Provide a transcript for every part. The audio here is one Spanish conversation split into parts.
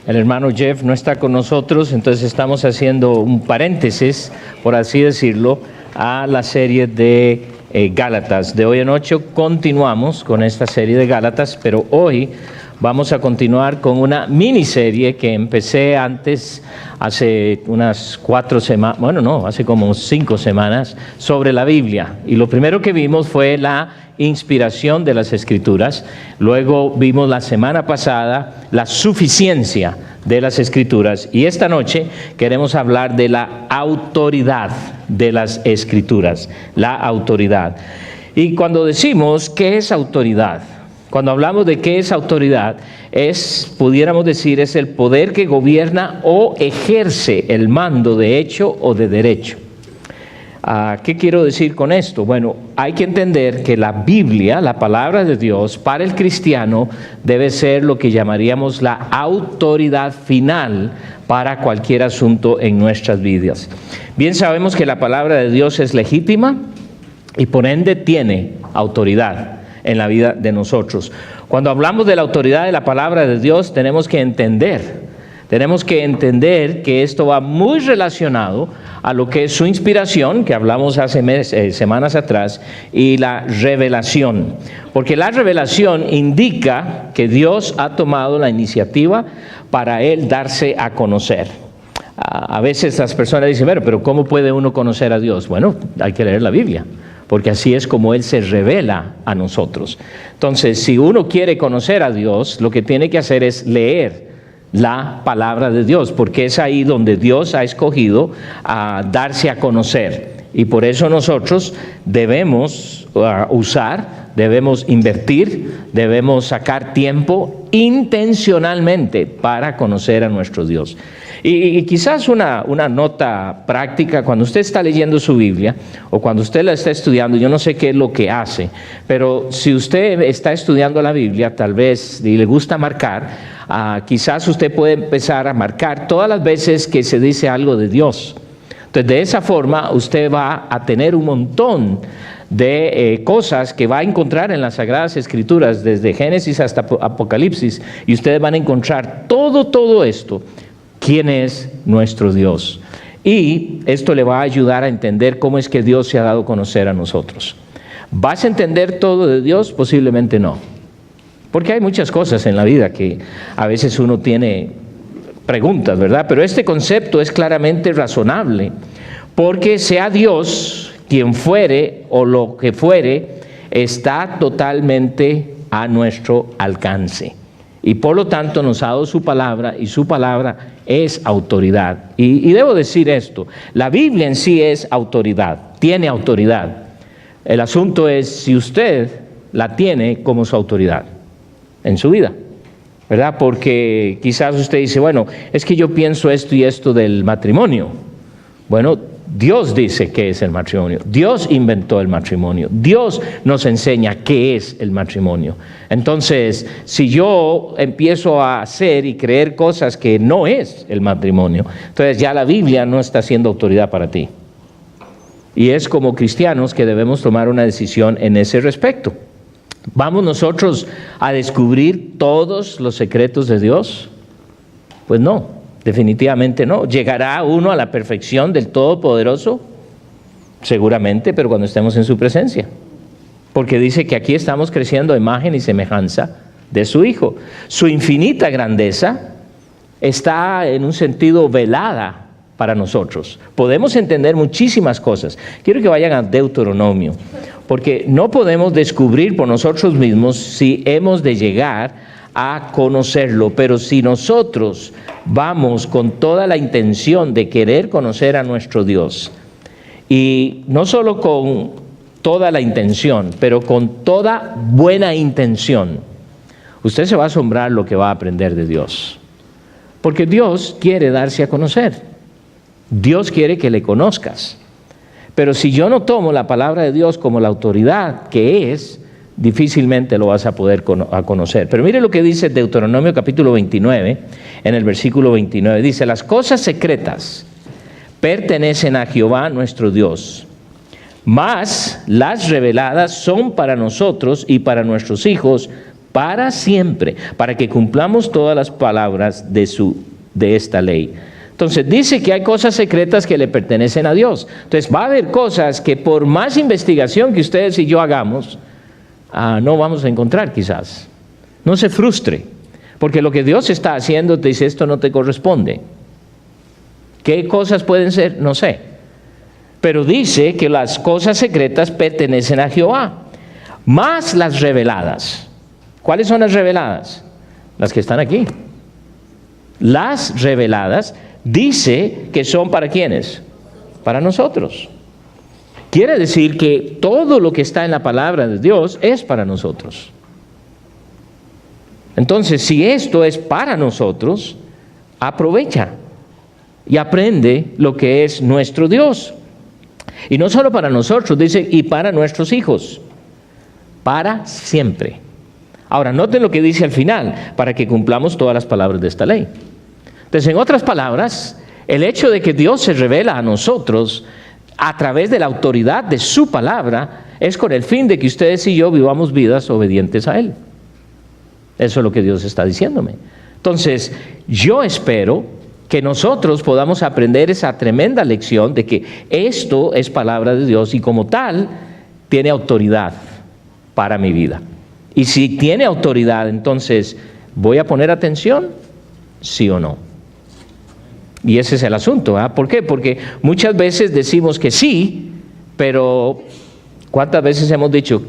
El hermano Jeff no está con nosotros, entonces estamos haciendo un paréntesis, por así decirlo, a la serie de Gálatas. De hoy en ocho continuamos con esta serie de Gálatas, pero hoy vamos a continuar con una miniserie que empecé antes, hace unas 4 semanas, hace como 5 semanas, sobre la Biblia. Y lo primero que vimos fue la inspiración de las Escrituras. Luego vimos la semana pasada la suficiencia de las Escrituras. Y esta noche queremos hablar de la autoridad de las Escrituras. La autoridad. Y cuando decimos ¿qué es autoridad? Cuando hablamos de qué es autoridad, pudiéramos decir, es el poder que gobierna o ejerce el mando de hecho o de derecho. ¿Qué quiero decir con esto? Bueno, hay que entender que la Biblia, la palabra de Dios, para el cristiano debe ser lo que llamaríamos la autoridad final para cualquier asunto en nuestras vidas. Bien sabemos que la palabra de Dios es legítima y por ende tiene autoridad en la vida de nosotros. Cuando hablamos de la autoridad de la palabra de Dios, tenemos que entender que esto va muy relacionado a lo que es su inspiración, que hablamos hace semanas atrás, y la revelación. Porque la revelación indica que Dios ha tomado la iniciativa para Él darse a conocer. A veces las personas dicen, pero ¿cómo puede uno conocer a Dios? Bueno, hay que leer la Biblia, porque así es como Él se revela a nosotros. Entonces, si uno quiere conocer a Dios, lo que tiene que hacer es leer la palabra de Dios, porque es ahí donde Dios ha escogido a darse a conocer. Y por eso nosotros debemos debemos invertir, debemos sacar tiempo intencionalmente para conocer a nuestro Dios. Y quizás una nota práctica, cuando usted está leyendo su Biblia o cuando usted la está estudiando, yo no sé qué es lo que hace, pero si usted está estudiando la Biblia, tal vez y le gusta marcar, quizás usted puede empezar a marcar todas las veces que se dice algo de Dios. Entonces, de esa forma, usted va a tener un montón de cosas que va a encontrar en las Sagradas Escrituras, desde Génesis hasta Apocalipsis, y ustedes van a encontrar todo esto. ¿Quién es nuestro Dios? Y esto le va a ayudar a entender cómo es que Dios se ha dado a conocer a nosotros. ¿Vas a entender todo de Dios? Posiblemente no. Porque hay muchas cosas en la vida que a veces uno tiene preguntas, ¿verdad? Pero este concepto es claramente razonable, porque sea Dios quien fuere o lo que fuere, está totalmente a nuestro alcance. Y por lo tanto nos ha dado su palabra, y su palabra es autoridad. Y debo decir esto, la Biblia en sí es autoridad, tiene autoridad. El asunto es si usted la tiene como su autoridad en su vida, ¿verdad? Porque quizás usted dice, es que yo pienso esto y esto del matrimonio. Bueno, Dios dice qué es el matrimonio. Dios inventó el matrimonio. Dios nos enseña qué es el matrimonio. Entonces, si yo empiezo a hacer y creer cosas que no es el matrimonio, entonces ya la Biblia no está siendo autoridad para ti. Y es como cristianos que debemos tomar una decisión en ese respecto. ¿Vamos nosotros a descubrir todos los secretos de Dios? Pues no. Definitivamente no. ¿Llegará uno a la perfección del Todopoderoso? Seguramente, pero cuando estemos en su presencia. Porque dice que aquí estamos creciendo a imagen y semejanza de su Hijo. Su infinita grandeza está en un sentido velada para nosotros. Podemos entender muchísimas cosas. Quiero que vayan a Deuteronomio, porque no podemos descubrir por nosotros mismos si hemos de llegar a conocerlo, pero si nosotros vamos con toda la intención de querer conocer a nuestro Dios, y no solo con toda la intención, pero con toda buena intención, usted se va a asombrar lo que va a aprender de Dios, porque Dios quiere darse a conocer, Dios quiere que le conozcas, pero si yo no tomo la palabra de Dios como la autoridad que es, difícilmente lo vas a poder conocer. Pero mire lo que dice Deuteronomio capítulo 29, en el versículo 29. Dice, las cosas secretas pertenecen a Jehová nuestro Dios, mas las reveladas son para nosotros y para nuestros hijos para siempre, para que cumplamos todas las palabras de esta ley. Entonces dice que hay cosas secretas que le pertenecen a Dios. Entonces va a haber cosas que por más investigación que ustedes y yo hagamos, no vamos a encontrar quizás. No se frustre, porque lo que Dios está haciendo te dice, esto no te corresponde. ¿Qué cosas pueden ser? No sé. Pero dice que las cosas secretas pertenecen a Jehová, más las reveladas. ¿Cuáles son las reveladas? Las que están aquí. Las reveladas dice que son ¿para quiénes? Para nosotros. Quiere decir que todo lo que está en la palabra de Dios es para nosotros. Entonces, si esto es para nosotros, aprovecha y aprende lo que es nuestro Dios. Y no solo para nosotros, dice, y para nuestros hijos, para siempre. Ahora, noten lo que dice al final, para que cumplamos todas las palabras de esta ley. Entonces, en otras palabras, el hecho de que Dios se revela a nosotros a través de la autoridad de su palabra es con el fin de que ustedes y yo vivamos vidas obedientes a Él. Eso es lo que Dios está diciéndome. Entonces, yo espero que nosotros podamos aprender esa tremenda lección de que esto es palabra de Dios y como tal tiene autoridad para mi vida. Y si tiene autoridad, entonces, ¿voy a poner atención? ¿Sí o no? Y ese es el asunto, ¿verdad? ¿Por qué? Porque muchas veces decimos que sí, pero ¿cuántas veces hemos dicho?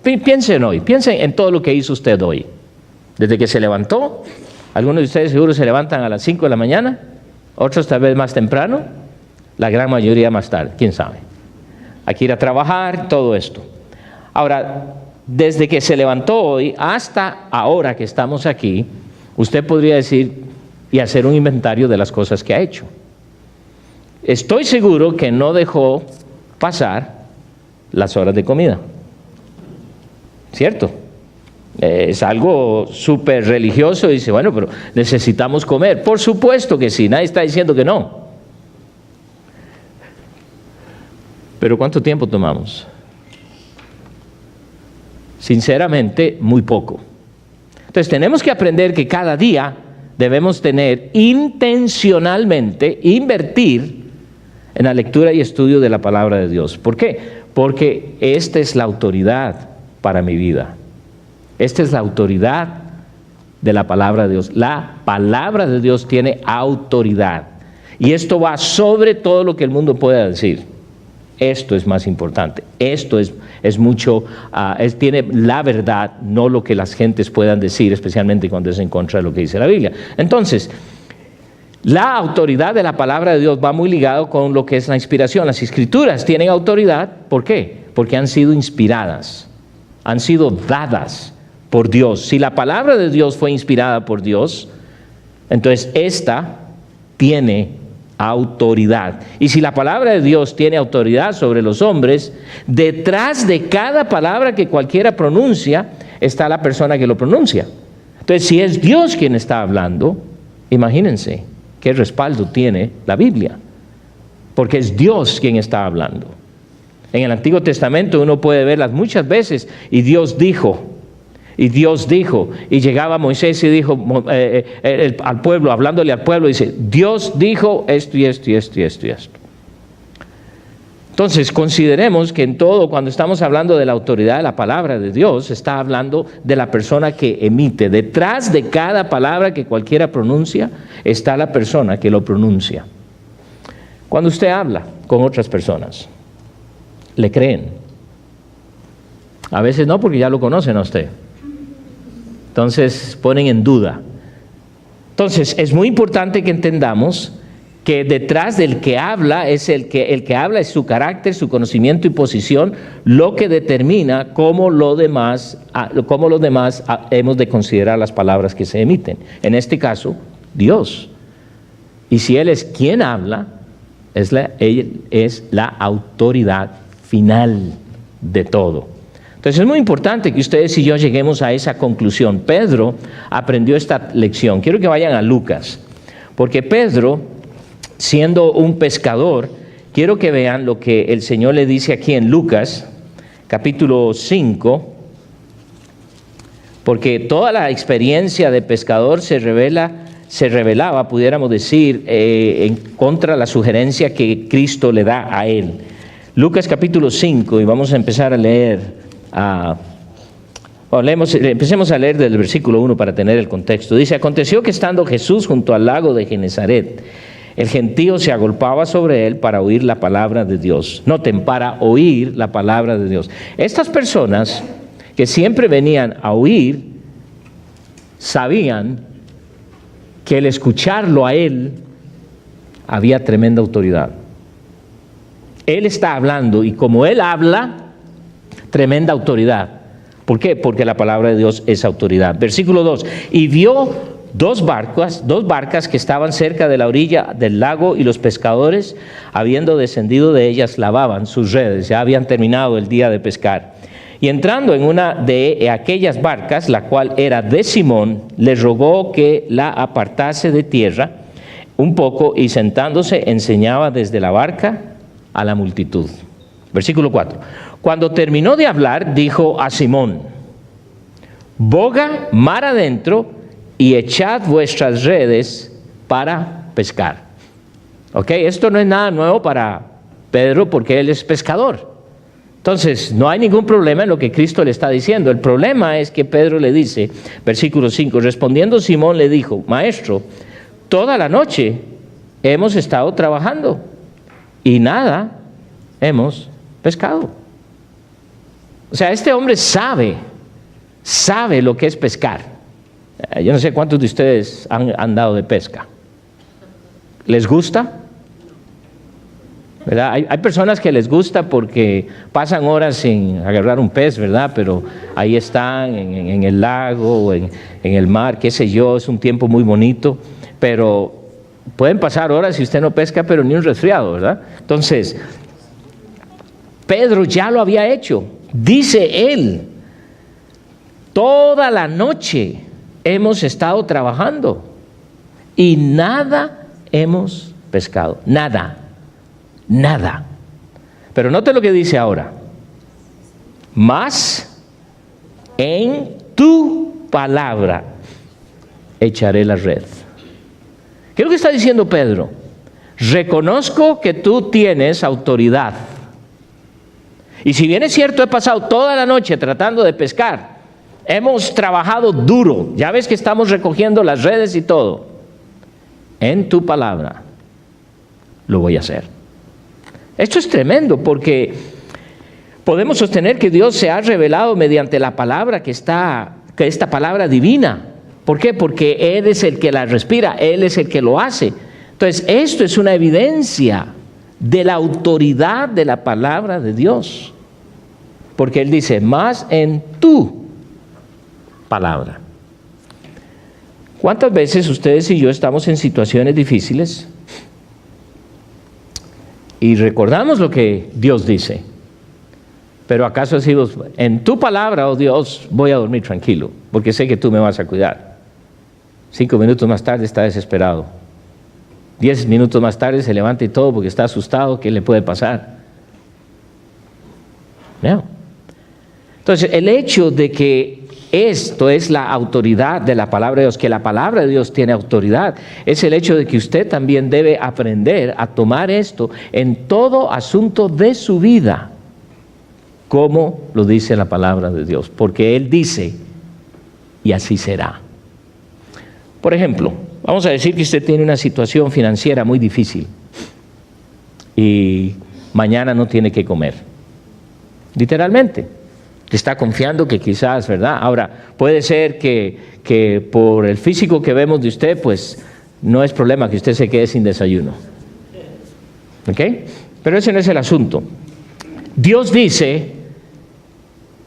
Piensen hoy, piensen en todo lo que hizo usted hoy. Desde que se levantó, algunos de ustedes seguro se levantan a las 5 de la mañana, otros tal vez más temprano, la gran mayoría más tarde, quién sabe. Hay que ir a trabajar, todo esto. Ahora, desde que se levantó hoy hasta ahora que estamos aquí, usted podría decir y hacer un inventario de las cosas que ha hecho. Estoy seguro que no dejó pasar las horas de comida. ¿Cierto? Es algo súper religioso y dice, bueno, pero necesitamos comer. Por supuesto que sí, nadie está diciendo que no. Pero ¿cuánto tiempo tomamos? Sinceramente, muy poco. Entonces tenemos que aprender que cada día debemos tener intencionalmente, invertir en la lectura y estudio de la palabra de Dios. ¿Por qué? Porque esta es la autoridad para mi vida. Esta es la autoridad de la palabra de Dios. La palabra de Dios tiene autoridad. Y esto va sobre todo lo que el mundo pueda decir. Esto es más importante. Esto es mucho, tiene la verdad, no lo que las gentes puedan decir, especialmente cuando es en contra de lo que dice la Biblia. Entonces, la autoridad de la palabra de Dios va muy ligado con lo que es la inspiración. Las escrituras tienen autoridad, ¿por qué? Porque han sido inspiradas, han sido dadas por Dios. Si la palabra de Dios fue inspirada por Dios, entonces esta tiene autoridad. Y si la palabra de Dios tiene autoridad sobre los hombres, detrás de cada palabra que cualquiera pronuncia está la persona que lo pronuncia. Entonces, si es Dios quien está hablando, imagínense qué respaldo tiene la Biblia, porque es Dios quien está hablando. En el Antiguo Testamento uno puede verlas muchas veces, y Dios dijo, y llegaba Moisés y dijo al pueblo, hablándole al pueblo, dice, Dios dijo esto y esto y esto y esto y esto. Entonces, consideremos que en todo, cuando estamos hablando de la autoridad de la palabra de Dios, está hablando de la persona que emite. Detrás de cada palabra que cualquiera pronuncia, está la persona que lo pronuncia. Cuando usted habla con otras personas, ¿le creen? A veces no, porque ya lo conocen a usted. Entonces ponen en duda. Entonces es muy importante que entendamos que detrás del que habla es el que habla es su carácter, su conocimiento y posición, lo que determina cómo los demás hemos de considerar las palabras que se emiten. En este caso, Dios. Y si Él es quien habla, Él es la autoridad final de todo. Entonces es muy importante que ustedes y yo lleguemos a esa conclusión. Pedro aprendió esta lección. Quiero que vayan a Lucas, porque Pedro, siendo un pescador, quiero que vean lo que el Señor le dice aquí en Lucas, capítulo 5, porque toda la experiencia de pescador se revelaba, pudiéramos decir, en contra de la sugerencia que Cristo le da a él. Lucas capítulo 5, y vamos a empezar a leer, empecemos a leer del versículo 1 para tener el contexto. Dice: aconteció que estando Jesús junto al lago de Genezaret, el gentío se agolpaba sobre él para oír la palabra de Dios. Noten, para oír la palabra de Dios. Estas personas que siempre venían a oír, sabían que el escucharlo a él había tremenda autoridad. Él está hablando, y como él habla, tremenda autoridad. ¿Por qué? Porque la palabra de Dios es autoridad. Versículo 2: y vio dos barcas que estaban cerca de la orilla del lago, y los pescadores, habiendo descendido de ellas, lavaban sus redes. Ya habían terminado el día de pescar. Y entrando en una de aquellas barcas, la cual era de Simón, le rogó que la apartase de tierra un poco, y sentándose enseñaba desde la barca a la multitud. Versículo 4: cuando terminó de hablar, dijo a Simón: boga mar adentro y echad vuestras redes para pescar. Ok, esto no es nada nuevo para Pedro, porque él es pescador. Entonces, no hay ningún problema en lo que Cristo le está diciendo. El problema es que Pedro le dice, versículo 5, respondiendo Simón le dijo: maestro, toda la noche hemos estado trabajando y nada hemos pescado. O sea, este hombre sabe lo que es pescar. Yo no sé cuántos de ustedes han andado de pesca. ¿Les gusta? ¿Verdad? Hay personas que les gusta porque pasan horas sin agarrar un pez, ¿verdad? Pero ahí están en el lago o en el mar, qué sé yo, es un tiempo muy bonito, pero pueden pasar horas y usted no pesca, pero ni un resfriado, ¿verdad? Entonces, Pedro ya lo había hecho. Dice él: toda la noche hemos estado trabajando y nada hemos pescado. Nada. Pero note lo que dice ahora: mas en tu palabra echaré la red. ¿Qué es lo que está diciendo Pedro? Reconozco que tú tienes autoridad. Y si bien es cierto, he pasado toda la noche tratando de pescar, hemos trabajado duro, ya ves que estamos recogiendo las redes y todo, en tu palabra lo voy a hacer. Esto es tremendo, porque podemos sostener que Dios se ha revelado mediante la palabra que esta palabra divina. ¿Por qué? Porque Él es el que la respira, Él es el que lo hace. Entonces, esto es una evidencia de la autoridad de la palabra de Dios. Porque Él dice: más en tu palabra. ¿Cuántas veces ustedes y yo estamos en situaciones difíciles y recordamos lo que Dios dice? Pero acaso decimos: en tu palabra, oh Dios, voy a dormir tranquilo, porque sé que tú me vas a cuidar. 5 minutos más tarde está desesperado. 10 minutos más tarde se levanta y todo porque está asustado. ¿Qué le puede pasar? No. Entonces, el hecho de que esto es la autoridad de la palabra de Dios, que la palabra de Dios tiene autoridad, es el hecho de que usted también debe aprender a tomar esto en todo asunto de su vida, como lo dice la palabra de Dios, porque Él dice: y así será. Por ejemplo, vamos a decir que usted tiene una situación financiera muy difícil y mañana no tiene que comer, literalmente. Está confiando que quizás, ¿verdad? Ahora, puede ser que por el físico que vemos de usted, pues no es problema que usted se quede sin desayuno. ¿Ok? Pero ese no es el asunto. Dios dice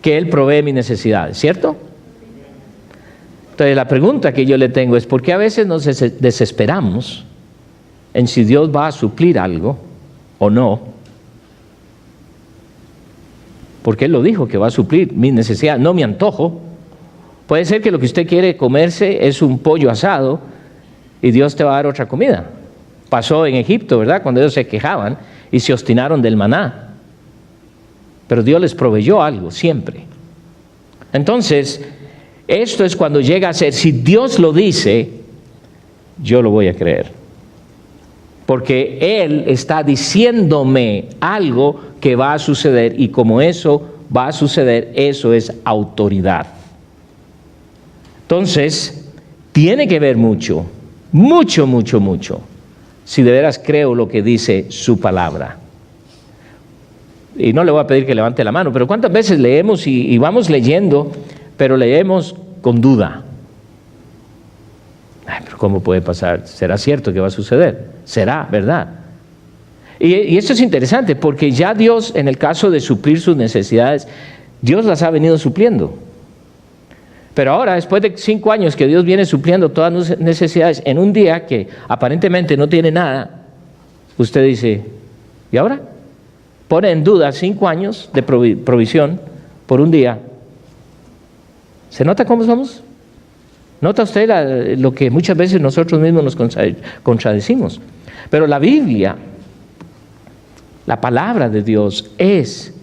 que Él provee mis necesidades, ¿cierto? Entonces, la pregunta que yo le tengo es: ¿por qué a veces nos desesperamos en si Dios va a suplir algo o no? Porque Él lo dijo, que va a suplir mi necesidad, no mi antojo. Puede ser que lo que usted quiere comerse es un pollo asado y Dios te va a dar otra comida. Pasó en Egipto, ¿verdad? Cuando ellos se quejaban y se obstinaron del maná. Pero Dios les proveyó algo, siempre. Entonces, Esto es cuando llega a ser, si Dios lo dice, yo lo voy a creer. Porque Él está diciéndome algo que va a suceder, y como eso va a suceder, eso es autoridad. Entonces, tiene que ver mucho, si de veras creo lo que dice su palabra. Y no le voy a pedir que levante la mano, pero ¿cuántas veces leemos y vamos leyendo, pero leemos con duda? Ay, pero ¿cómo puede pasar? ¿Será cierto que va a suceder? ¿Será verdad? Y esto es interesante, porque ya Dios, en el caso de suplir sus necesidades, Dios las ha venido supliendo. Pero ahora, después de 5 años que Dios viene supliendo todas las necesidades, en un día que aparentemente no tiene nada, usted dice, ¿y ahora? Pone en duda 5 años de provisión por un día. ¿Se nota cómo somos? ¿Nota usted lo que muchas veces nosotros mismos nos contradecimos? Pero la Biblia, la palabra de Dios, es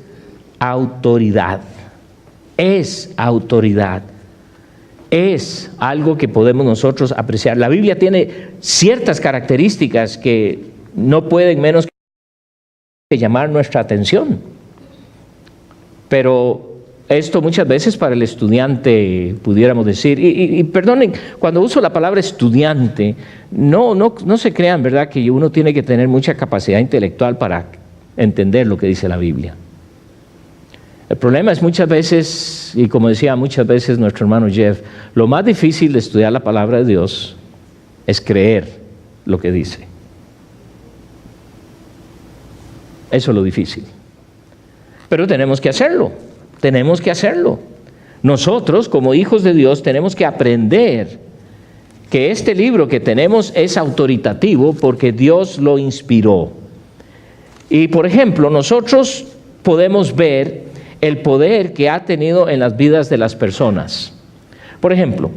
autoridad. Es autoridad. Es algo que podemos nosotros apreciar. La Biblia tiene ciertas características que no pueden menos que llamar nuestra atención. Pero esto muchas veces para el estudiante, pudiéramos decir, y perdonen, cuando uso la palabra estudiante, no se crean, ¿verdad?, que uno tiene que tener mucha capacidad intelectual para entender lo que dice la Biblia. El problema es muchas veces, y como decía muchas veces nuestro hermano Jeff, lo más difícil de estudiar la palabra de Dios es creer lo que dice. Eso es lo difícil. Pero tenemos que hacerlo. Nosotros, como hijos de Dios, tenemos que aprender que este libro que tenemos es autoritativo porque Dios lo inspiró. Y, por ejemplo, nosotros podemos ver el poder que ha tenido en las vidas de las personas. Por ejemplo,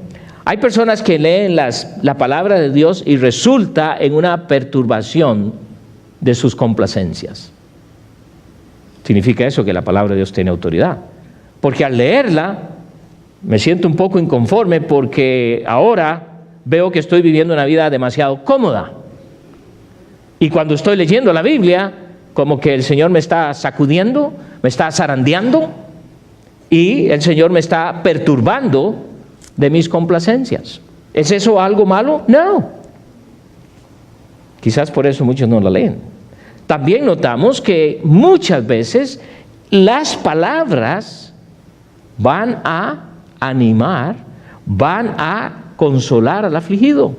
hay personas que leen la palabra de Dios y resulta en una perturbación de sus complacencias. Significa eso que la palabra de Dios tiene autoridad. Porque al leerla me siento un poco inconforme porque ahora veo que estoy viviendo una vida demasiado cómoda. Y cuando estoy leyendo la Biblia, como que el Señor me está sacudiendo, me está zarandeando y el Señor me está perturbando de mis complacencias. ¿Es eso algo malo? No. Quizás por eso muchos no la leen. También notamos que muchas veces las palabras van a animar, van a consolar al afligido.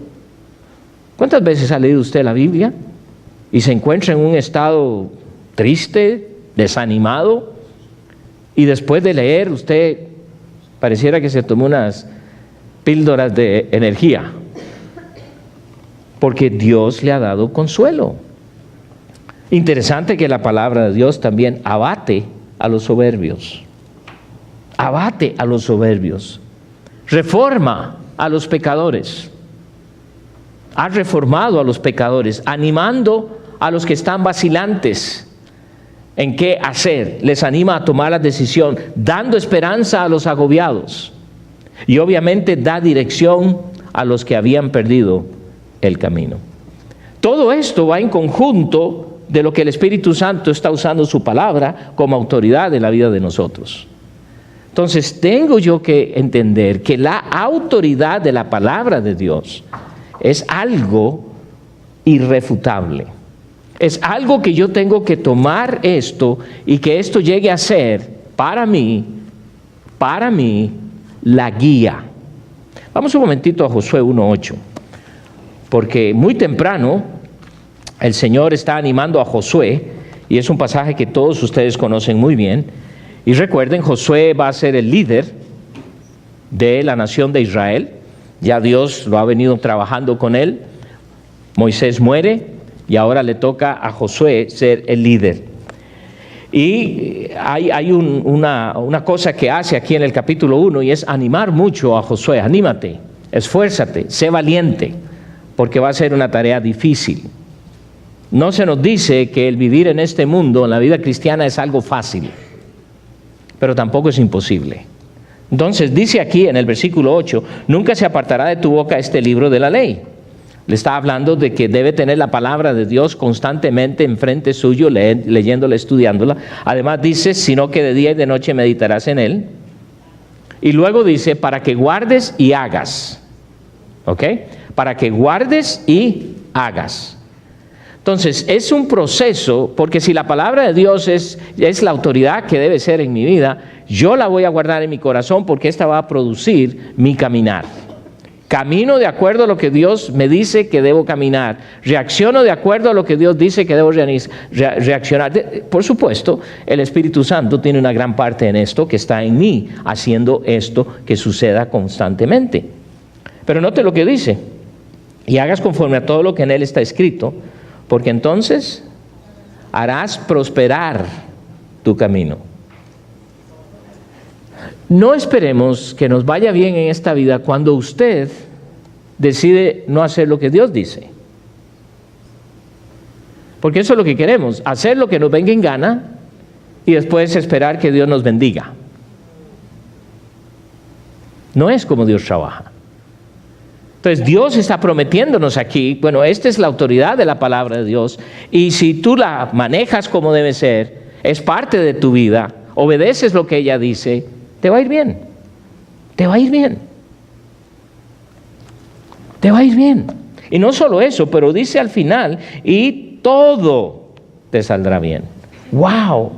¿Cuántas veces ha leído usted la Biblia y se encuentra en un estado triste, desanimado, y después de leer usted pareciera que se tomó unas píldoras de energía? Porque Dios le ha dado consuelo. Interesante que la palabra de Dios también abate a los soberbios. Abate a los soberbios. Reforma a los pecadores. Ha reformado a los pecadores, animando a los que están vacilantes en qué hacer. Les anima a tomar la decisión, dando esperanza a los agobiados. Y obviamente da dirección a los que habían perdido el camino. Todo esto va en conjunto de lo que el Espíritu Santo está usando su palabra como autoridad en la vida de nosotros. Entonces tengo yo que entender que la autoridad de la palabra de Dios es algo irrefutable. Es algo que yo tengo que tomar esto y que esto llegue a ser para mí, la guía. Vamos un momentito a Josué 1:8, porque muy temprano el Señor está animando a Josué, y es un pasaje que todos ustedes conocen muy bien. Y recuerden, Josué va a ser el líder de la nación de Israel. Ya Dios lo ha venido trabajando con él. Moisés muere y ahora le toca a Josué ser el líder. Y hay una cosa que hace aquí en el capítulo 1 y es animar mucho a Josué. Anímate, esfuérzate, sé valiente, porque va a ser una tarea difícil. No se nos dice que el vivir en este mundo, en la vida cristiana, es algo fácil, pero tampoco es imposible. Entonces dice aquí en el versículo 8, nunca se apartará de tu boca este libro de la ley. Le está hablando de que debe tener la palabra de Dios constantemente enfrente suyo, leyéndola, estudiándola. Además dice, sino que de día y de noche meditarás en él. Y luego dice, para que guardes y hagas. ¿Ok? Para que guardes y hagas. Entonces, es un proceso, porque si la palabra de Dios es la autoridad que debe ser en mi vida, yo la voy a guardar en mi corazón porque esta va a producir mi caminar. Camino de acuerdo a lo que Dios me dice que debo caminar. Reacciono de acuerdo a lo que Dios dice que debo reaccionar. Por supuesto, el Espíritu Santo tiene una gran parte en esto que está en mí, haciendo esto que suceda constantemente. Pero note lo que dice. Y hagas conforme a todo lo que en él está escrito, porque entonces harás prosperar tu camino. No esperemos que nos vaya bien en esta vida cuando usted decide no hacer lo que Dios dice. Porque eso es lo que queremos, hacer lo que nos venga en gana y después esperar que Dios nos bendiga. No es como Dios trabaja. Entonces Dios está prometiéndonos aquí, bueno, esta es la autoridad de la palabra de Dios, y si tú la manejas como debe ser, es parte de tu vida, obedeces lo que ella dice, te va a ir bien, te va a ir bien, te va a ir bien. Y no solo eso, pero dice al final, y todo te saldrá bien. ¡Wow!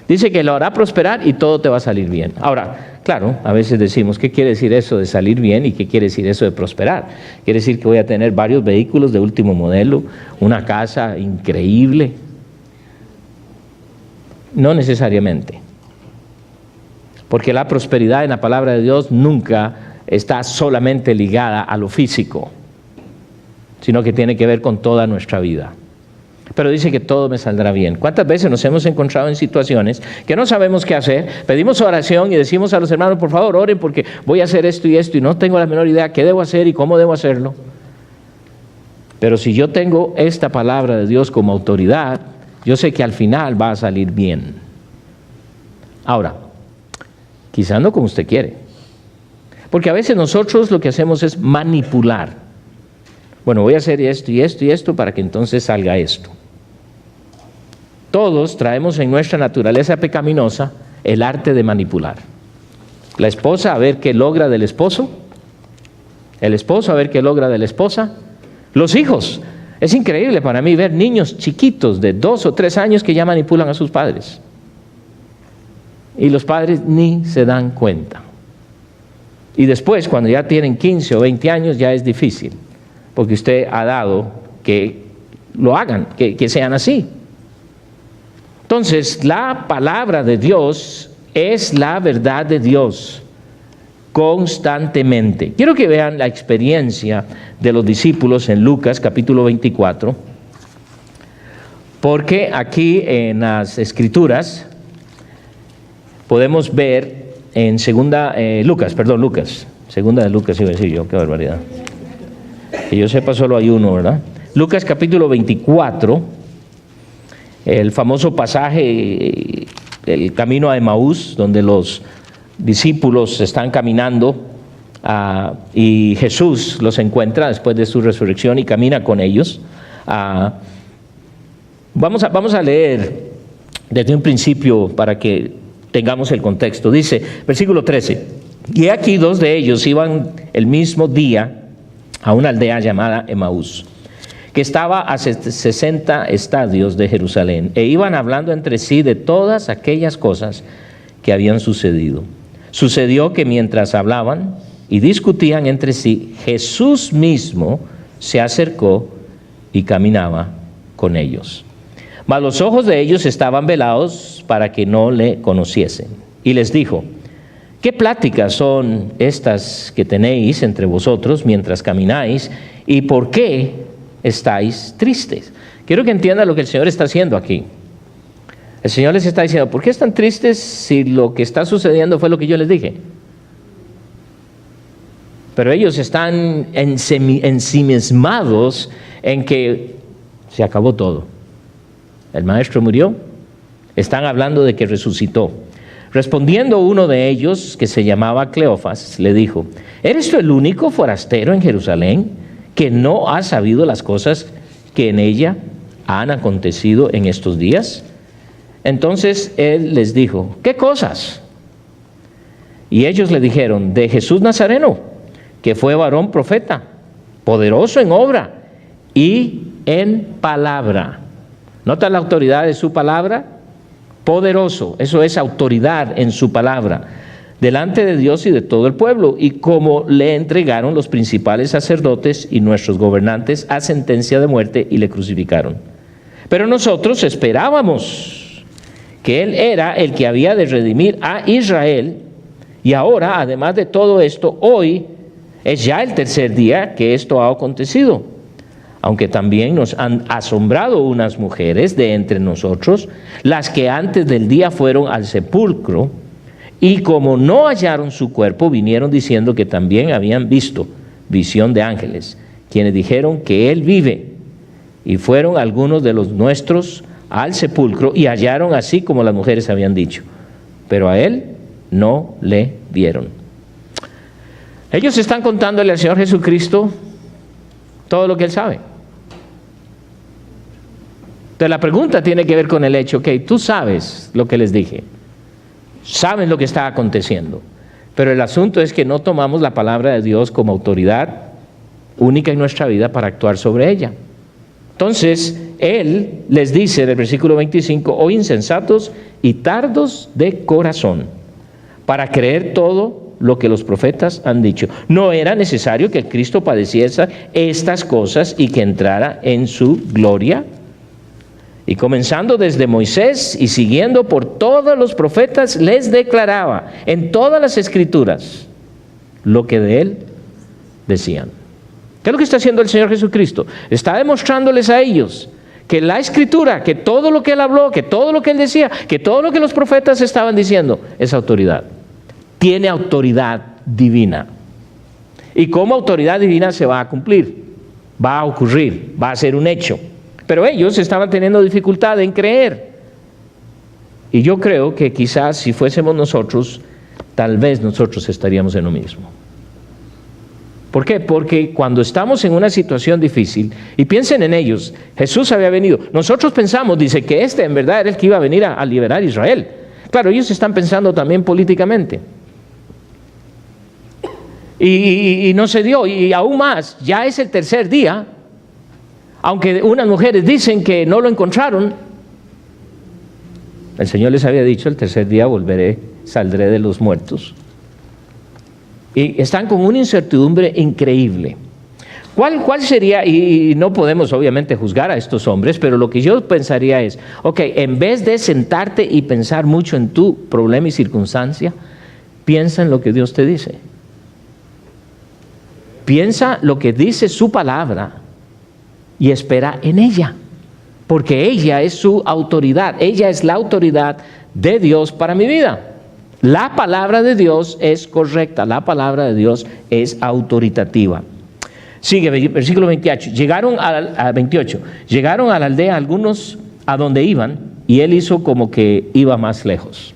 Dice que lo hará prosperar y todo te va a salir bien. Ahora, claro, a veces decimos, ¿qué quiere decir eso de salir bien y qué quiere decir eso de prosperar? Quiere decir que voy a tener varios vehículos de último modelo, una casa increíble. No necesariamente. Porque la prosperidad en la palabra de Dios nunca está solamente ligada a lo físico, sino que tiene que ver con toda nuestra vida. Pero dice que todo me saldrá bien. ¿Cuántas veces nos hemos encontrado en situaciones que no sabemos qué hacer? Pedimos oración y decimos a los hermanos, por favor, oren porque voy a hacer esto y no tengo la menor idea qué debo hacer y cómo debo hacerlo. Pero si yo tengo esta palabra de Dios como autoridad, yo sé que al final va a salir bien. Ahora, quizás no como usted quiere. Porque a veces nosotros lo que hacemos es manipular. Bueno, voy a hacer esto y esto y esto para que entonces salga esto. Todos traemos en nuestra naturaleza pecaminosa el arte de manipular. La esposa a ver qué logra del esposo, el esposo a ver qué logra de la esposa, los hijos. Es increíble para mí ver niños chiquitos de 2 o 3 años que ya manipulan a sus padres. Y los padres ni se dan cuenta. Y después, cuando ya tienen 15 o 20 años, ya es difícil, porque usted ha dado que lo hagan, que sean así. Entonces, la palabra de Dios es la verdad de Dios constantemente. Quiero que vean la experiencia de los discípulos en Lucas capítulo 24, porque aquí en las Escrituras podemos ver en segunda de Lucas, iba a decir yo, qué barbaridad. Que yo sepa solo hay uno, ¿verdad? Lucas capítulo 24, el famoso pasaje, el camino a Emaús, donde los discípulos están caminando y Jesús los encuentra después de su resurrección y camina con ellos. Vamos a leer desde un principio para que tengamos el contexto. Dice, versículo 13, y aquí 2 de ellos iban el mismo día a una aldea llamada Emaús, que estaba a 60 estadios de Jerusalén, e iban hablando entre sí de todas aquellas cosas que habían sucedido. Sucedió que mientras hablaban y discutían entre sí, Jesús mismo se acercó y caminaba con ellos. Mas los ojos de ellos estaban velados para que no le conociesen. Y les dijo, ¿qué pláticas son estas que tenéis entre vosotros mientras camináis? ¿Y por qué estáis tristes? Quiero que entiendan lo que el Señor está haciendo aquí. El Señor les está diciendo, ¿por qué están tristes si lo que está sucediendo fue lo que yo les dije? Pero ellos están ensimismados en que se acabó todo. El maestro murió, están hablando de que resucitó. Respondiendo uno de ellos, que se llamaba Cleofas, le dijo: ¿eres tú el único forastero en Jerusalén que no ha sabido las cosas que en ella han acontecido en estos días? Entonces él les dijo: ¿qué cosas? Y ellos le dijeron: de Jesús Nazareno, que fue varón profeta, poderoso en obra y en palabra. ¿Nota la autoridad de su palabra? Poderoso, eso es autoridad en su palabra, delante de Dios y de todo el pueblo, y como le entregaron los principales sacerdotes y nuestros gobernantes a sentencia de muerte y le crucificaron. Pero nosotros esperábamos que Él era el que había de redimir a Israel, y ahora, además de todo esto, hoy es ya el tercer día que esto ha acontecido. Aunque también nos han asombrado unas mujeres de entre nosotros, las que antes del día fueron al sepulcro, y como no hallaron su cuerpo, vinieron diciendo que también habían visto visión de ángeles, quienes dijeron que Él vive. Y fueron algunos de los nuestros al sepulcro y hallaron así como las mujeres habían dicho, pero a Él no le vieron. Ellos están contándole al Señor Jesucristo todo lo que Él sabe. Entonces la pregunta tiene que ver con el hecho que tú sabes lo que les dije, sabes lo que está aconteciendo, pero el asunto es que no tomamos la palabra de Dios como autoridad única en nuestra vida para actuar sobre ella. Entonces Él les dice en el versículo 25: oh insensatos y tardos de corazón, para creer todo lo que los profetas han dicho. ¿No era necesario que el Cristo padeciese estas cosas y que entrara en su gloria? Y comenzando desde Moisés y siguiendo por todos los profetas, les declaraba en todas las escrituras lo que de Él decían. ¿Qué es lo que está haciendo el Señor Jesucristo? Está demostrándoles a ellos que la Escritura, que todo lo que Él habló, que todo lo que Él decía, que todo lo que los profetas estaban diciendo, es autoridad. Tiene autoridad divina. Y como autoridad divina se va a cumplir, va a ocurrir, va a ser un hecho. Pero ellos estaban teniendo dificultad en creer. Y yo creo que quizás si fuésemos nosotros, tal vez nosotros estaríamos en lo mismo. ¿Por qué? Porque cuando estamos en una situación difícil, y piensen en ellos, Jesús había venido. Nosotros pensamos, dice, que en verdad era el que iba a venir a liberar a Israel. Claro, ellos están pensando también políticamente. Y no se dio, y aún más, ya es el tercer día, aunque unas mujeres dicen que no lo encontraron. El Señor les había dicho: el tercer día volveré, saldré de los muertos. Y están con una incertidumbre increíble. ¿Cuál sería? Y no podemos obviamente juzgar a estos hombres, pero lo que yo pensaría es, ok, en vez de sentarte y pensar mucho en tu problema y circunstancia, piensa en lo que Dios te dice. Piensa lo que dice su palabra y espera en ella, porque ella es su autoridad, ella es la autoridad de Dios para mi vida. La palabra de Dios es correcta, la palabra de Dios es autoritativa. Sigue, versículo 28. Llegaron a 28. Llegaron a la aldea algunos a donde iban, y él hizo como que iba más lejos.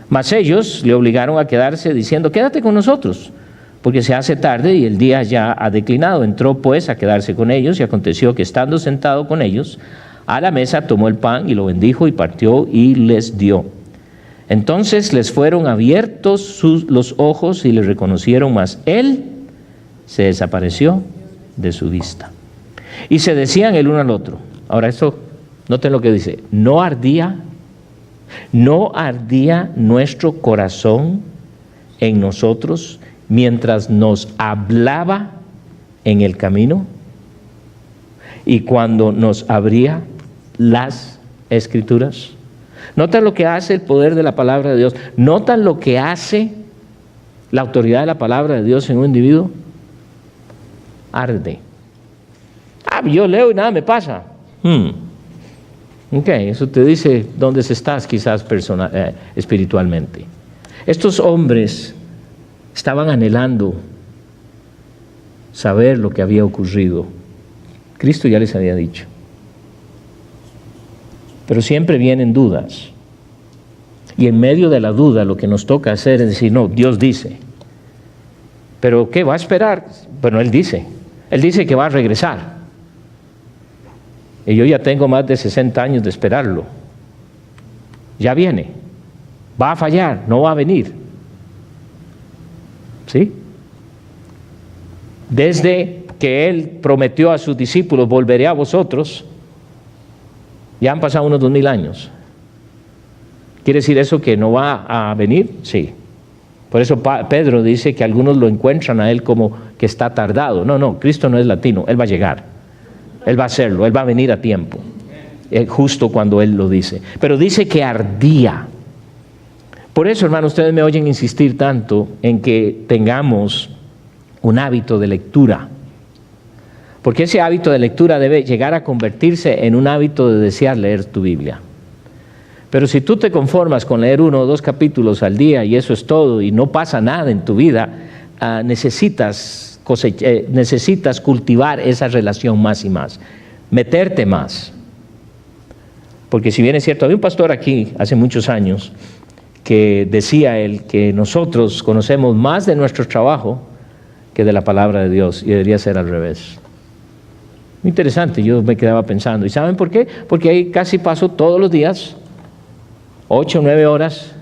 Mas ellos le obligaron a quedarse, diciendo: quédate con nosotros, porque se hace tarde y el día ya ha declinado. Entró pues a quedarse con ellos, y aconteció que estando sentado con ellos a la mesa, tomó el pan y lo bendijo y partió y les dio. Entonces les fueron abiertos los ojos y le reconocieron, mas él se desapareció de su vista. Y se decían el uno al otro. Ahora esto, noten lo que dice: ¿no ardía nuestro corazón en nosotros mientras nos hablaba en el camino y cuando nos abría las Escrituras? ¿Notan lo que hace el poder de la palabra de Dios? ¿Notan lo que hace la autoridad de la palabra de Dios en un individuo? Arde. Yo leo y nada me pasa. Ok, eso te dice dónde estás quizás espiritualmente. Estos hombres estaban anhelando saber lo que había ocurrido. Cristo ya les había dicho. Pero siempre vienen dudas. Y en medio de la duda lo que nos toca hacer es decir, no, Dios dice. ¿Pero qué va a esperar? Bueno, Él dice que va a regresar. Y yo ya tengo más de 60 años de esperarlo. Ya viene. Va a fallar, no va a venir. ¿Sí? Desde que Él prometió a sus discípulos, volveré a vosotros, ya han pasado unos 2000 años. ¿Quiere decir eso que no va a venir? Sí. Por eso Pedro dice que algunos lo encuentran a Él como que está tardado. No, Cristo no es latino, Él va a llegar. Él va a hacerlo, Él va a venir a tiempo. Justo cuando Él lo dice. Pero dice que ardía. Por eso, hermano, ustedes me oyen insistir tanto en que tengamos un hábito de lectura. Porque ese hábito de lectura debe llegar a convertirse en un hábito de desear leer tu Biblia. Pero si tú te conformas con leer 1 o 2 capítulos al día y eso es todo y no pasa nada en tu vida, necesitas cultivar esa relación más y más, meterte más. Porque si bien es cierto, había un pastor aquí hace muchos años que decía él que nosotros conocemos más de nuestro trabajo que de la palabra de Dios, y debería ser al revés. Muy interesante, yo me quedaba pensando. ¿Y saben por qué? Porque ahí casi paso todos los días 8 o 9 horas,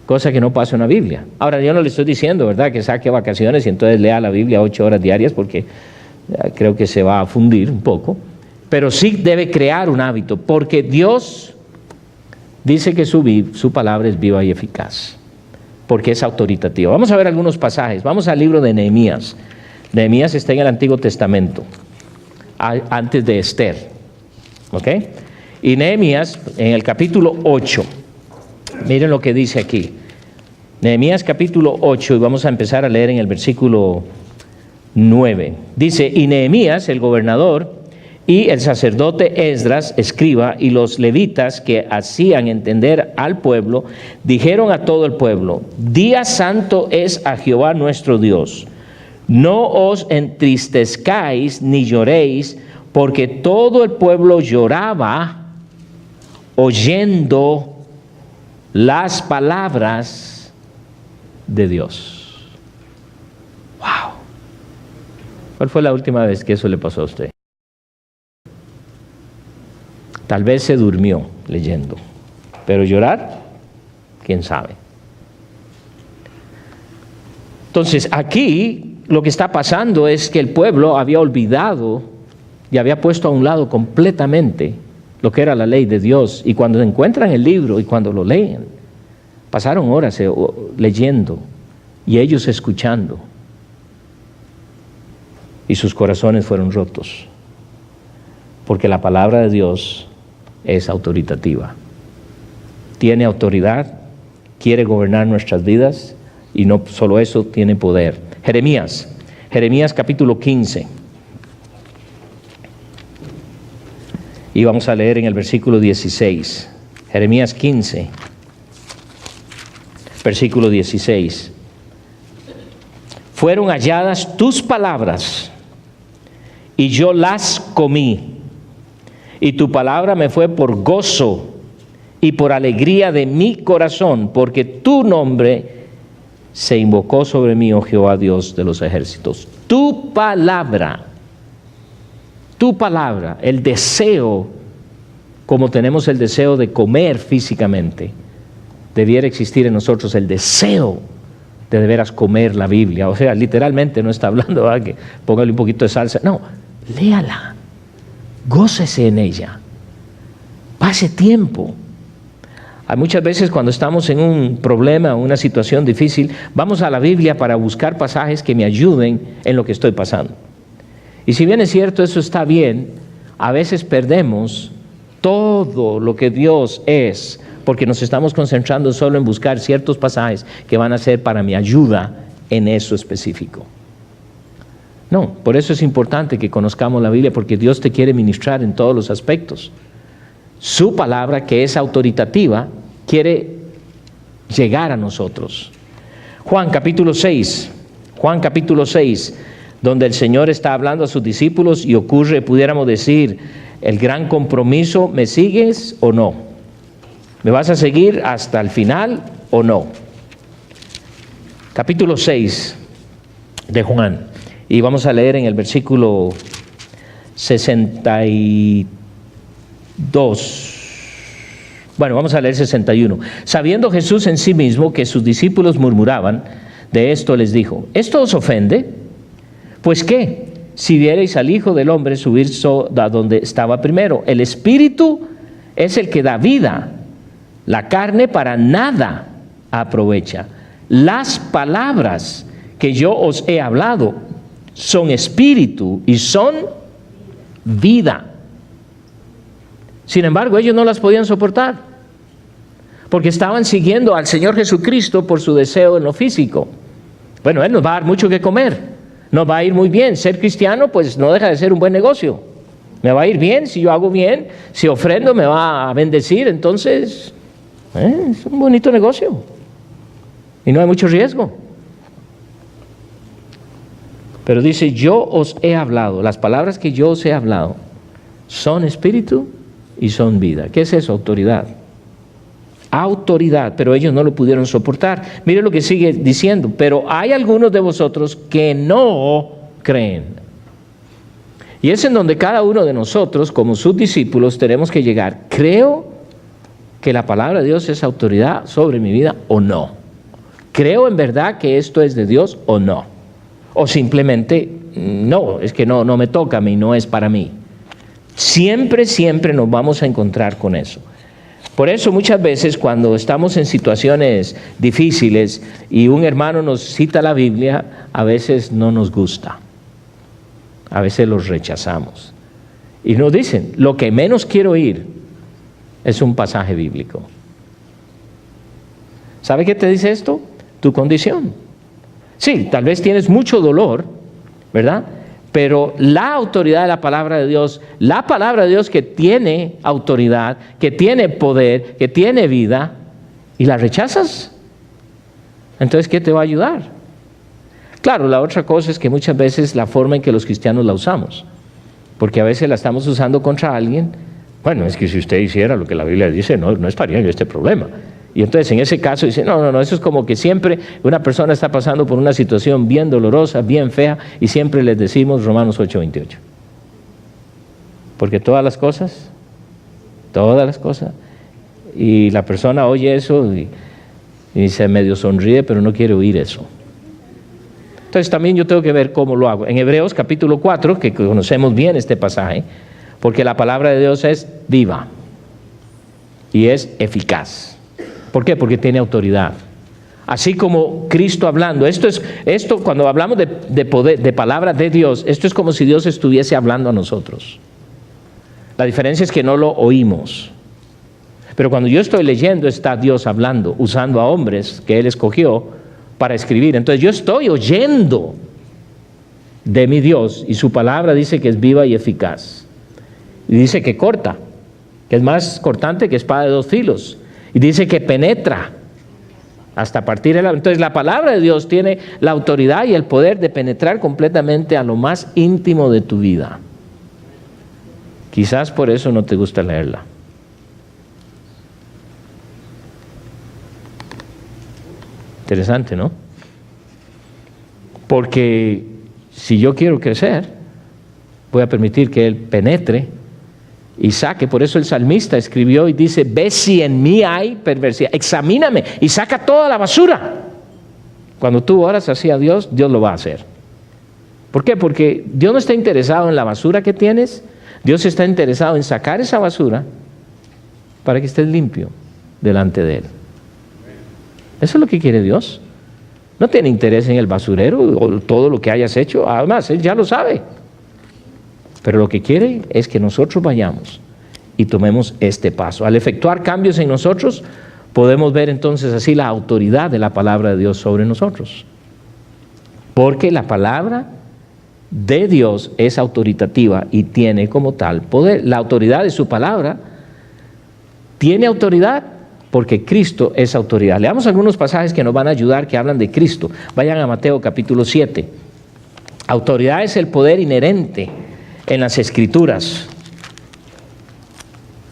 cosa que no pasa en la Biblia. Ahora, yo no le estoy diciendo, ¿verdad?, que saque vacaciones y entonces lea la Biblia 8 horas diarias, porque creo que se va a fundir un poco. Pero sí debe crear un hábito, porque Dios dice que su palabra es viva y eficaz, porque es autoritativa. Vamos a ver algunos pasajes. Vamos al libro de Nehemías. Nehemías está en el Antiguo Testamento, antes de Esther. ¿Ok? Y Nehemías, en el capítulo 8, miren lo que dice aquí. Nehemías capítulo 8, y vamos a empezar a leer en el versículo 9. Dice, y Nehemías, el gobernador, y el sacerdote Esdras, escriba, y los levitas que hacían entender al pueblo, dijeron a todo el pueblo, día santo es a Jehová nuestro Dios. No os entristezcáis ni lloréis, porque todo el pueblo lloraba oyendo las palabras de Dios. ¡Wow! ¿Cuál fue la última vez que eso le pasó a usted? Tal vez se durmió leyendo, pero llorar, quién sabe. Entonces, aquí lo que está pasando es que el pueblo había olvidado y había puesto a un lado completamente lo que era la ley de Dios. Y cuando encuentran el libro y cuando lo leen, pasaron horas leyendo y ellos escuchando. Y sus corazones fueron rotos. Porque la palabra de Dios es autoritativa. Tiene autoridad, quiere gobernar nuestras vidas y no solo eso, tiene poder. Jeremías capítulo 15. Y vamos a leer en el versículo 16. Jeremías 15, versículo 16. Fueron halladas tus palabras y yo las comí. Y tu palabra me fue por gozo y por alegría de mi corazón, porque tu nombre se invocó sobre mí, oh Jehová Dios de los ejércitos. Tu palabra, el deseo, como tenemos el deseo de comer físicamente, debiera existir en nosotros el deseo de veras comer la Biblia. O sea, literalmente no está hablando, ¿verdad?, que póngale un poquito de salsa. No, léala, gócese en ella, pase tiempo. Hay muchas veces cuando estamos en un problema, una situación difícil, vamos a la Biblia para buscar pasajes que me ayuden en lo que estoy pasando. Y si bien es cierto, eso está bien, a veces perdemos todo lo que Dios es, porque nos estamos concentrando solo en buscar ciertos pasajes que van a ser para mi ayuda en eso específico. No, por eso es importante que conozcamos la Biblia, porque Dios te quiere ministrar en todos los aspectos. Su palabra, que es autoritativa, quiere llegar a nosotros. Juan capítulo 6, donde el Señor está hablando a sus discípulos y ocurre, pudiéramos decir, el gran compromiso: ¿me sigues o no? ¿Me vas a seguir hasta el final o no? Capítulo 6 de Juan. Y vamos a leer en el versículo 62. Bueno, vamos a leer 61. Sabiendo Jesús en sí mismo que sus discípulos murmuraban de esto, les dijo: ¿esto os ofende? Pues ¿qué? Si vierais al Hijo del Hombre subir a donde estaba primero. El Espíritu es el que da vida. La carne para nada aprovecha. Las palabras que yo os he hablado son espíritu y son vida. Sin embargo, ellos no las podían soportar, porque estaban siguiendo al Señor Jesucristo por su deseo en lo físico. Bueno, Él nos va a dar mucho que comer, nos va a ir muy bien. Ser cristiano, pues no deja de ser un buen negocio. Me va a ir bien si yo hago bien, si ofrendo me va a bendecir, entonces es un bonito negocio y no hay mucho riesgo. Pero dice: yo os he hablado, las palabras que yo os he hablado son espíritu y son vida. ¿Qué es eso? Autoridad. Autoridad, pero ellos no lo pudieron soportar. Mire lo que sigue diciendo: pero hay algunos de vosotros que no creen. Y es en donde cada uno de nosotros, como sus discípulos, tenemos que llegar. ¿Creo que la palabra de Dios es autoridad sobre mi vida o no? ¿Creo en verdad que esto es de Dios o no? O simplemente, no, es que no me toca a mí, no es para mí. Siempre nos vamos a encontrar con eso. Por eso muchas veces cuando estamos en situaciones difíciles y un hermano nos cita la Biblia, a veces no nos gusta. A veces los rechazamos. Y nos dicen: lo que menos quiero oír es un pasaje bíblico. ¿Sabe qué te dice esto? Tu condición. Sí, tal vez tienes mucho dolor, ¿verdad? Pero la autoridad de la palabra de Dios, la palabra de Dios que tiene autoridad, que tiene poder, que tiene vida, y la rechazas, entonces ¿qué te va a ayudar? Claro, la otra cosa es que muchas veces la forma en que los cristianos la usamos, porque a veces la estamos usando contra alguien. Bueno, es que si usted hiciera lo que la Biblia dice, no estaría en este problema. Y entonces en ese caso dice: no, eso es como que siempre una persona está pasando por una situación bien dolorosa, bien fea, y siempre les decimos Romanos 8:28. Porque todas las cosas, y la persona oye eso y se medio sonríe, pero no quiere oír eso. Entonces también yo tengo que ver cómo lo hago. En Hebreos capítulo 4, que conocemos bien este pasaje, porque la palabra de Dios es viva y es eficaz. ¿Por qué? Porque tiene autoridad. Así como Cristo hablando, esto cuando hablamos de poder, de palabra de Dios, esto es como si Dios estuviese hablando a nosotros. La diferencia es que no lo oímos. Pero cuando yo estoy leyendo, está Dios hablando, usando a hombres que Él escogió para escribir. Entonces yo estoy oyendo de mi Dios, y su palabra dice que es viva y eficaz. Y dice que corta, que es más cortante que espada de dos filos. Y dice que penetra hasta partir el alma. Entonces la palabra de Dios tiene la autoridad y el poder de penetrar completamente a lo más íntimo de tu vida. Quizás por eso no te gusta leerla. Interesante, ¿no? Porque si yo quiero crecer, voy a permitir que Él penetre y saque. Por eso el salmista escribió y dice: ve si en mí hay perversidad, examíname y saca toda la basura. Cuando tú oras así a Dios, Dios lo va a hacer. ¿Por qué? Porque Dios no está interesado en la basura que tienes. Dios está interesado en sacar esa basura para que estés limpio delante de Él. Eso es lo que quiere Dios. No tiene interés en el basurero o todo lo que hayas hecho. Además, Él ya lo sabe. Pero lo que quiere es que nosotros vayamos y tomemos este paso. Al efectuar cambios en nosotros, podemos ver entonces así la autoridad de la palabra de Dios sobre nosotros. Porque la palabra de Dios es autoritativa y tiene como tal poder. La autoridad de su palabra tiene autoridad porque Cristo es autoridad. Leamos algunos pasajes que nos van a ayudar, que hablan de Cristo. Vayan a Mateo capítulo 7. Autoridad es el poder inherente en las Escrituras.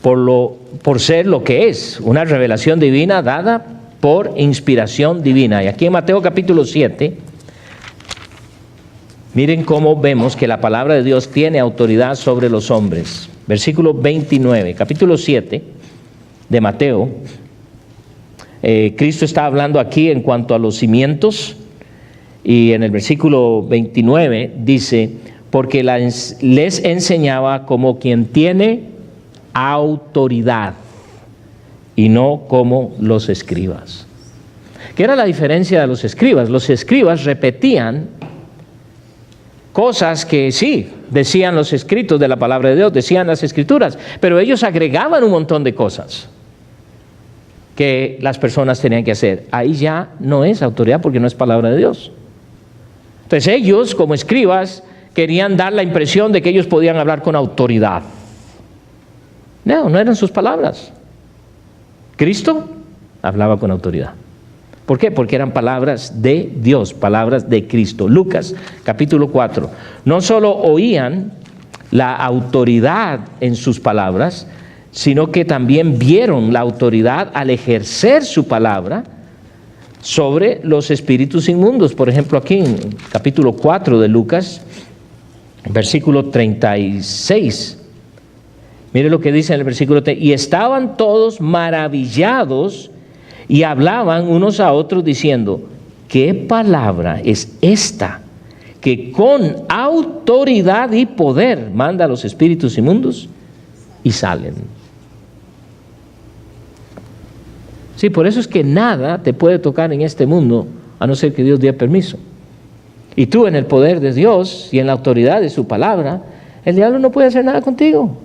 por ser lo que es, una revelación divina dada por inspiración divina. Y aquí en Mateo capítulo 7, miren cómo vemos que la palabra de Dios tiene autoridad sobre los hombres. Versículo 29, capítulo 7 de Mateo. Cristo está hablando aquí en cuanto a los cimientos, y en el versículo 29 dice: porque les enseñaba como quien tiene autoridad y no como los escribas. ¿Qué era la diferencia de los escribas? Los escribas repetían cosas que sí, decían los escritos de la palabra de Dios, decían las escrituras, pero ellos agregaban un montón de cosas que las personas tenían que hacer. Ahí ya no es autoridad porque no es palabra de Dios. Entonces ellos, como escribas, querían dar la impresión de que ellos podían hablar con autoridad. No eran sus palabras. Cristo hablaba con autoridad. ¿Por qué? Porque eran palabras de Dios, palabras de Cristo. Lucas, capítulo 4. No solo oían la autoridad en sus palabras, sino que también vieron la autoridad al ejercer su palabra sobre los espíritus inmundos. Por ejemplo, aquí en capítulo 4 de Lucas, versículo 36. Mire lo que dice en el versículo 3. Y estaban todos maravillados y hablaban unos a otros diciendo: ¿qué palabra es esta que con autoridad y poder manda a los espíritus inmundos y salen? Sí, por eso es que nada te puede tocar en este mundo a no ser que Dios dé permiso. Y tú, en el poder de Dios y en la autoridad de su palabra, el diablo no puede hacer nada contigo.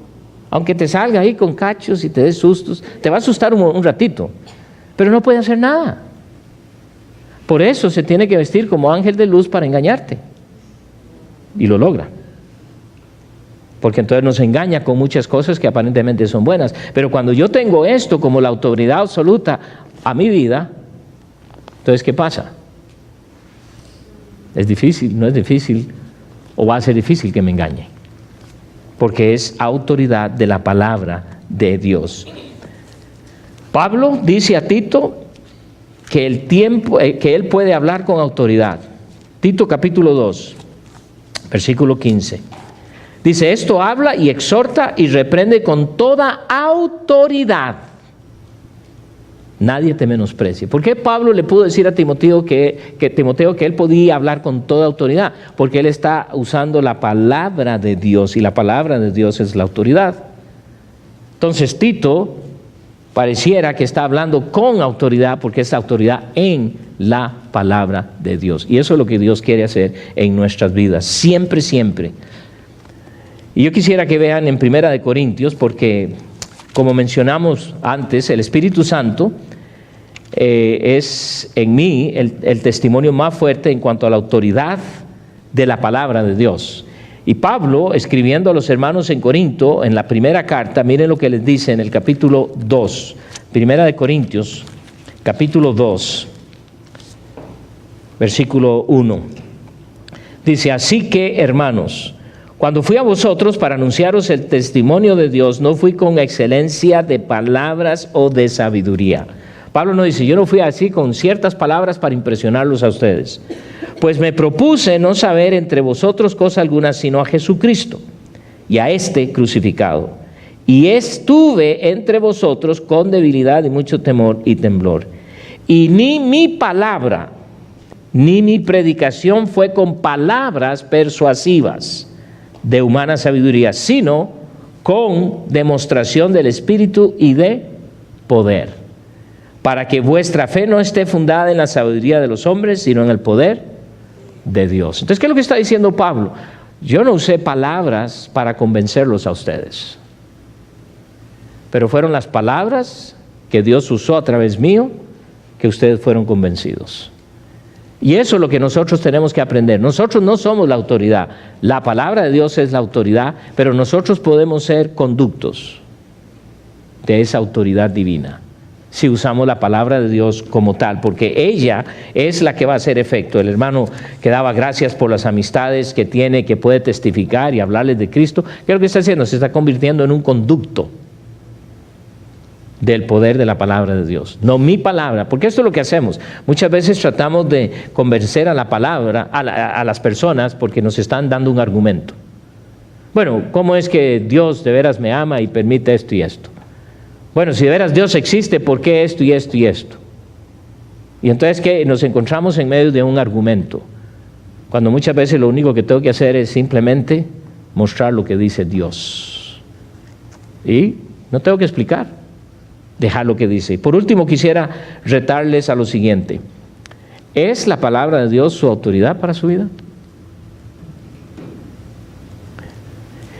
Aunque te salga ahí con cachos y te dé sustos, te va a asustar un ratito, pero no puede hacer nada. Por eso se tiene que vestir como ángel de luz para engañarte. Y lo logra. Porque entonces nos engaña con muchas cosas que aparentemente son buenas. Pero cuando yo tengo esto como la autoridad absoluta a mi vida, entonces ¿qué pasa? Es difícil, no es difícil, o va a ser difícil que me engañe. Porque es autoridad de la palabra de Dios. Pablo dice a Tito que que él puede hablar con autoridad. Tito capítulo 2, versículo 15. Dice: esto habla y exhorta y reprende con toda autoridad. Nadie te menosprecie. ¿Por qué Pablo le pudo decir a Timoteo que él podía hablar con toda autoridad? Porque él está usando la palabra de Dios, y la palabra de Dios es la autoridad. Entonces Tito pareciera que está hablando con autoridad, porque es autoridad en la palabra de Dios. Y eso es lo que Dios quiere hacer en nuestras vidas, siempre, siempre. Y yo quisiera que vean en 1 Corintios, porque como mencionamos antes, el Espíritu Santo es en mí el testimonio más fuerte en cuanto a la autoridad de la palabra de Dios. Y Pablo, escribiendo a los hermanos en Corinto, en la primera carta, miren lo que les dice en el capítulo 2, 1 Corintios, capítulo 2, versículo 1. Dice: así que, hermanos, cuando fui a vosotros para anunciaros el testimonio de Dios, no fui con excelencia de palabras o de sabiduría. Pablo no dice: yo no fui así con ciertas palabras para impresionarlos a ustedes. Pues me propuse no saber entre vosotros cosa alguna, sino a Jesucristo y a este crucificado. Y estuve entre vosotros con debilidad y mucho temor y temblor. Y ni mi palabra, ni mi predicación fue con palabras persuasivas de humana sabiduría, sino con demostración del Espíritu y de poder, para que vuestra fe no esté fundada en la sabiduría de los hombres, sino en el poder de Dios. Entonces, ¿qué es lo que está diciendo Pablo? Yo no usé palabras para convencerlos a ustedes, pero fueron las palabras que Dios usó a través mío que ustedes fueron convencidos. Y eso es lo que nosotros tenemos que aprender. Nosotros no somos la autoridad. La palabra de Dios es la autoridad, pero nosotros podemos ser conductos de esa autoridad divina si usamos la palabra de Dios como tal, porque ella es la que va a hacer efecto. El hermano que daba gracias por las amistades que tiene, que puede testificar y hablarles de Cristo, ¿qué es lo que está haciendo? Se está convirtiendo en un conducto del poder de la palabra de Dios, no mi palabra, porque esto es lo que hacemos. Muchas veces tratamos de convencer a la palabra, a las personas, porque nos están dando un argumento. Bueno, ¿cómo es que Dios de veras me ama y permite esto y esto? Bueno, si de veras Dios existe, ¿por qué esto y esto y esto? Y entonces que nos encontramos en medio de un argumento, cuando muchas veces lo único que tengo que hacer es simplemente mostrar lo que dice Dios. Y no tengo que explicar, dejar lo que dice. Y por último quisiera retarles a lo siguiente: ¿es la palabra de Dios su autoridad para su vida?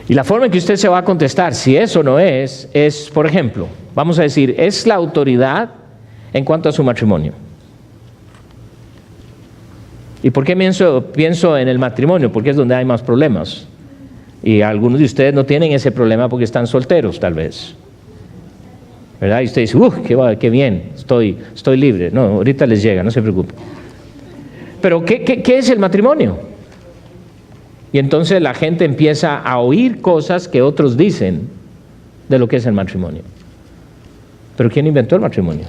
Y la forma en que usted se va a contestar si eso no es, por ejemplo, vamos a decir, ¿es la autoridad en cuanto a su matrimonio? ¿Y por qué pienso en el matrimonio? Porque es donde hay más problemas. Y algunos de ustedes no tienen ese problema porque están solteros, tal vez. ¿Verdad? Y usted dice, qué bien, estoy libre. No, ahorita les llega, no se preocupen. Pero, ¿qué es el matrimonio? Y entonces la gente empieza a oír cosas que otros dicen de lo que es el matrimonio. ¿Pero quién inventó el matrimonio?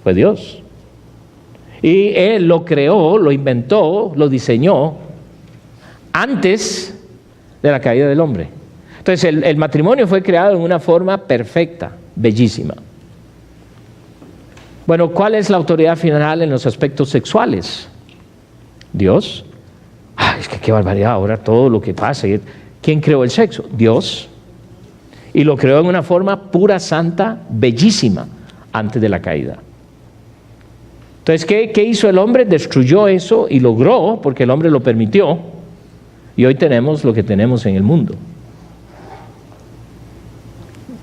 Fue Dios. Y Él lo creó, lo inventó, lo diseñó antes de la caída del hombre. Entonces el matrimonio fue creado en una forma perfecta, bellísima. Bueno, ¿cuál es la autoridad final en los aspectos sexuales? Dios. Es que qué barbaridad, ahora todo lo que pasa. ¿Quién creó el sexo? Dios. Y lo creó en una forma pura, santa, bellísima, antes de la caída. Entonces, ¿qué hizo el hombre? Destruyó eso y logró, porque el hombre lo permitió, y hoy tenemos lo que tenemos en el mundo.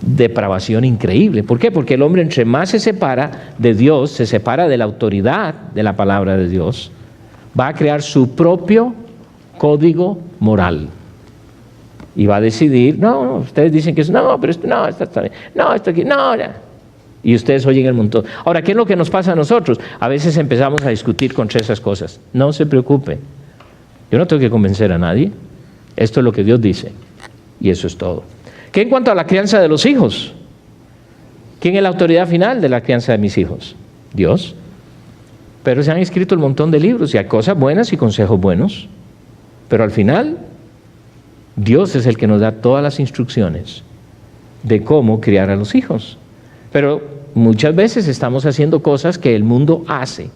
Depravación increíble. ¿Por qué? Porque el hombre, entre más se separa de Dios, se separa de la autoridad de la palabra de Dios, va a crear su propio código moral. Y va a decidir, no, ustedes dicen que es, no, pero esto, no, esto está bien, no, esto aquí, no, ya. Y ustedes oyen el montón. Ahora, ¿qué es lo que nos pasa a nosotros? A veces empezamos a discutir contra esas cosas. No se preocupe. Yo no tengo que convencer a nadie. Esto es lo que Dios dice. Y eso es todo. ¿Qué en cuanto a la crianza de los hijos? ¿Quién es la autoridad final de la crianza de mis hijos? Dios. Pero se han escrito un montón de libros y hay cosas buenas y consejos buenos. Pero al final, Dios es el que nos da todas las instrucciones de cómo criar a los hijos. Pero muchas veces estamos haciendo cosas que el mundo hace.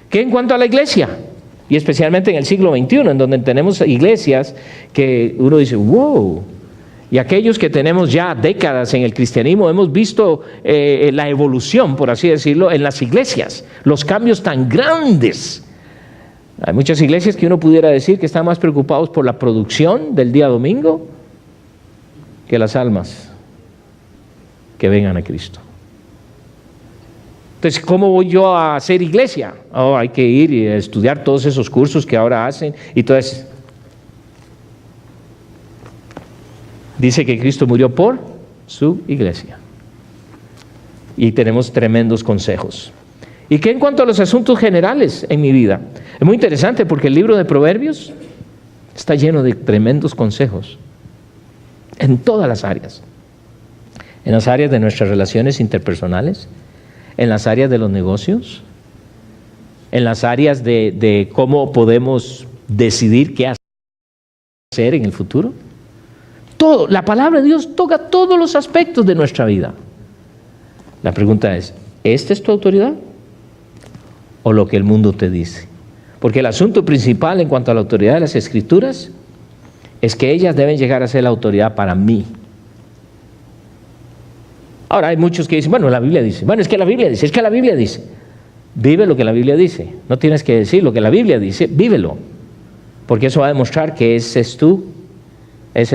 ¿Qué en cuanto a la iglesia? Y especialmente en el siglo XXI, en donde tenemos iglesias que uno dice, wow. Y aquellos que tenemos ya décadas en el cristianismo, hemos visto la evolución, por así decirlo, en las iglesias. Los cambios tan grandes. Hay muchas iglesias que uno pudiera decir que están más preocupados por la producción del día domingo que las almas que vengan a Cristo. Entonces, ¿cómo voy yo a hacer iglesia? Hay que ir y estudiar todos esos cursos que ahora hacen y todo eso. Dice que Cristo murió por su iglesia. Y tenemos tremendos consejos. ¿Y qué en cuanto a los asuntos generales en mi vida? Es muy interesante porque el libro de Proverbios está lleno de tremendos consejos en todas las áreas. En las áreas de nuestras relaciones interpersonales, en las áreas de los negocios, en las áreas de cómo podemos decidir qué hacer en el futuro. Todo, la palabra de Dios toca todos los aspectos de nuestra vida. La pregunta es, ¿esta es tu autoridad? ¿O lo que el mundo te dice? Porque el asunto principal en cuanto a la autoridad de las Escrituras es que ellas deben llegar a ser la autoridad para mí. Ahora hay muchos que dicen, bueno, la Biblia dice, es que la Biblia dice. Vive lo que la Biblia dice. No tienes que decir lo que la Biblia dice, vívelo. Porque eso va a demostrar que esa es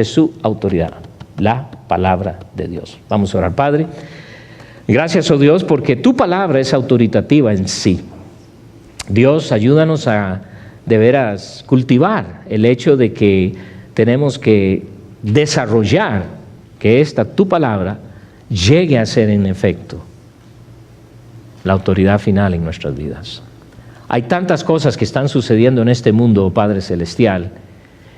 su autoridad, la palabra de Dios. Vamos a orar. Padre, gracias, oh Dios, porque tu palabra es autoritativa en sí. Dios, ayúdanos a de veras cultivar el hecho de que tenemos que desarrollar que tu palabra llegue a ser en efecto la autoridad final en nuestras vidas. Hay tantas cosas que están sucediendo en este mundo, oh Padre Celestial,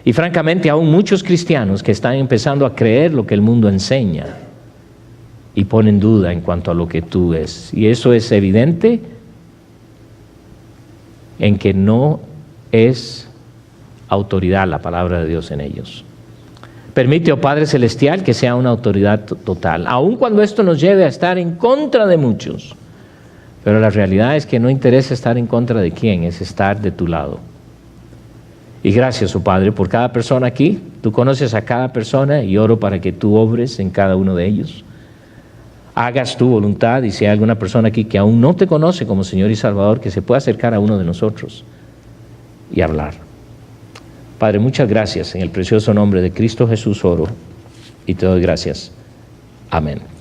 y francamente aún muchos cristianos que están empezando a creer lo que el mundo enseña. y pone en duda en cuanto a lo que tú es. Y eso es evidente en que no es autoridad la palabra de Dios en ellos. Permite, oh Padre Celestial, que sea una autoridad total, aun cuando esto nos lleve a estar en contra de muchos. Pero la realidad es que no interesa estar en contra de quién, es estar de tu lado. Y gracias, oh Padre, por cada persona aquí. Tú conoces a cada persona y oro para que tú obres en cada uno de ellos. Hagas tu voluntad, y si hay alguna persona aquí que aún no te conoce como Señor y Salvador, que se pueda acercar a uno de nosotros y hablar. Padre, muchas gracias. En el precioso nombre de Cristo Jesús oro y te doy gracias. Amén.